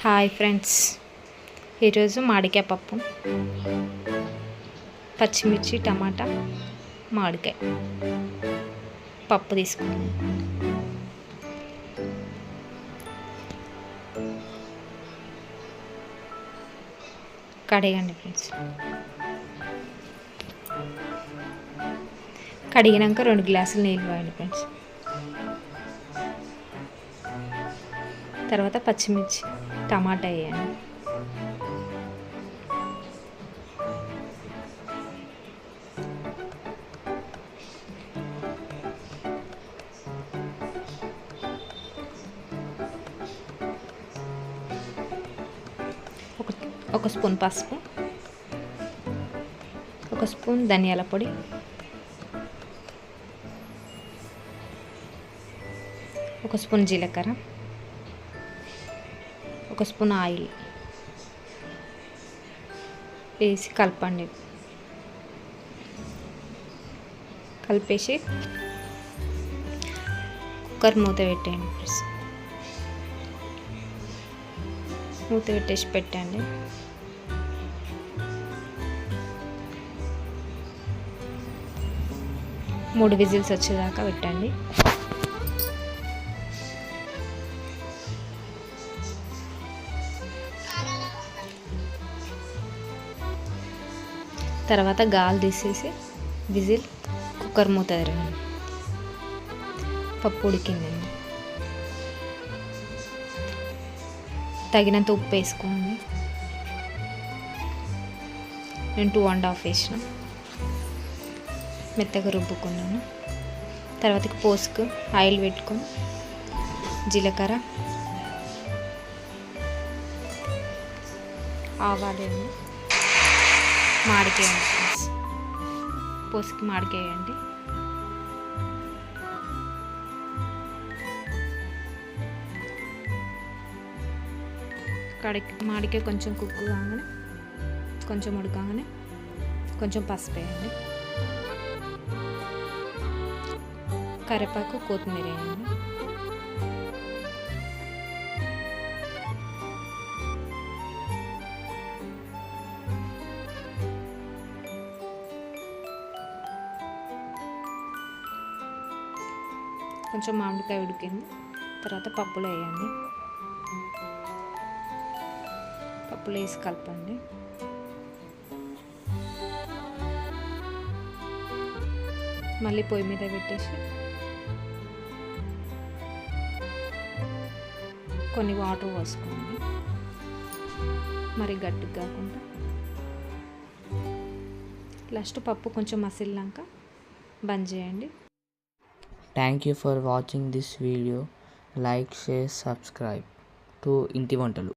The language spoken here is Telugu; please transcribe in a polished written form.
హాయ్ ఫ్రెండ్స్, ఈరోజు మామిడికాయ పప్పు, పచ్చిమిర్చి, టమాటా, మామిడికాయ పప్పు తీసుకున్నాం. కడిగండి ఫ్రెండ్స్. కడిగినాక 2 గ్లాసులు నీళ్ళు పోయండి ఫ్రెండ్స్. తర్వాత పచ్చిమిర్చి, టమాటా వేయండి. ఒక స్పూన్ పసుపు, ఒక స్పూన్ ధనియాల పొడి, ఒక స్పూన్ జీలకర్ర, ఒక స్పూన్ ఆయిల్ వేసి కలపండి. కలిపేసి కుక్కర్ మూత పెట్టండి. మూత పెట్టేసి పెట్టండి. మూడు విజిల్స్ వచ్చేదాకా పెట్టండి. తర్వాత గాలి తీసేసి విజిల్ కుక్కర్ మూత తెరవండి. పప్పు ఉడికిందండి. తగినంత ఉప్పు వేసుకోండి. నేను 2.5 వేసిన. మెత్తగా రుబ్బుకున్నాను. తర్వాతకి పోసుకు ఆయిల్ పెట్టుకొని జీలకర్ర, ఆవాలు, మామిడికాయ పోసుకు మామిడికాయ వేయండి. మామిడికాయ కొంచెం కుక్ కాగానే, కొంచెం ఉడకగానే కొంచెం పసుపు వేయండి. కరివేపాకు, కొత్తిమీర వేయండి. కొంచెం మామిడికాయ ఉడికింది. తర్వాత పప్పులో వేయండి. పప్పులో వేసి కలపండి. మళ్ళీ పొయ్యి మీద పెట్టేసి కొన్ని వాటర్ పోసుకోండి. మరి గట్టిగా కాకుండా. లాస్ట్ పప్పు కొంచెం మసిలినాక బంద్ చేయండి. Thank you for watching this video. Like, share, subscribe to Inti Vantalu.